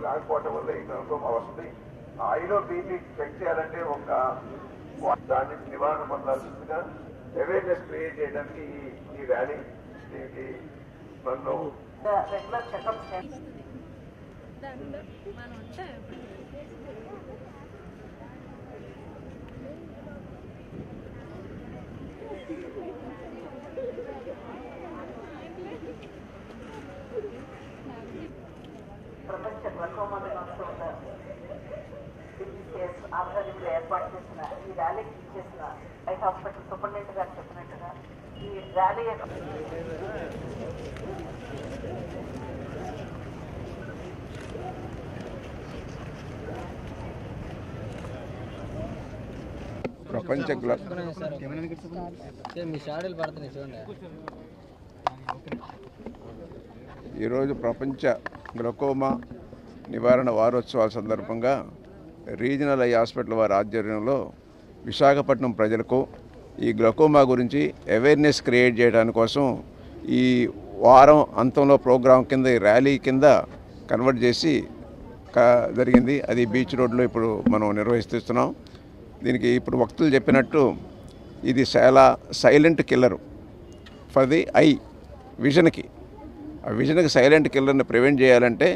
రాకపోవటం వల్ల ఈ గ్లకోమా వస్తుంది. ఐలో బీపీ చెక్ చేయాలంటే ఒక దాని నుంచి నివారణ పొందాల్సిందిగా అవేర్నెస్ క్రియేట్ చేయడానికి ఈ ర్యాలీ దీనికి మనలో రెగ్యులర్ చెకప్ ప్రపంచ గ్లకోమా దినోత్సవం ఆధ్వర్యంలో ఏర్పాటు చేసిన ఈ ర్యాలీకి చేసిన ఐ హాస్పిటల్ సూపరింటెండెంట్ గారు చెప్పినట్టుగా ఈ ర్యాలీ ప్రపంచ ఈరోజు ప్రపంచ గ్లకోమా నివారణ వారోత్సవాల సందర్భంగా రీజనల్ ఐ హాస్పిటల్ వారి ఆధ్వర్యంలో విశాఖపట్నం ప్రజలకు ఈ గ్లకోమా గురించి అవేర్నెస్ క్రియేట్ చేయడానికి కోసం ఈ వారం అంతంలో ప్రోగ్రాం కింద ఈ ర్యాలీ కింద కన్వర్ట్ చేసి జరిగింది. అది బీచ్ రోడ్లో ఇప్పుడు మనం నిర్వహిస్తున్నాం. దీనికి ఇప్పుడు వక్తులు చెప్పినట్టు ఇది చాలా silent killer for the eye విజన్కి. ఆ విజన్కి సైలెంట్ కిల్లర్ని ప్రివెంట్ చేయాలంటే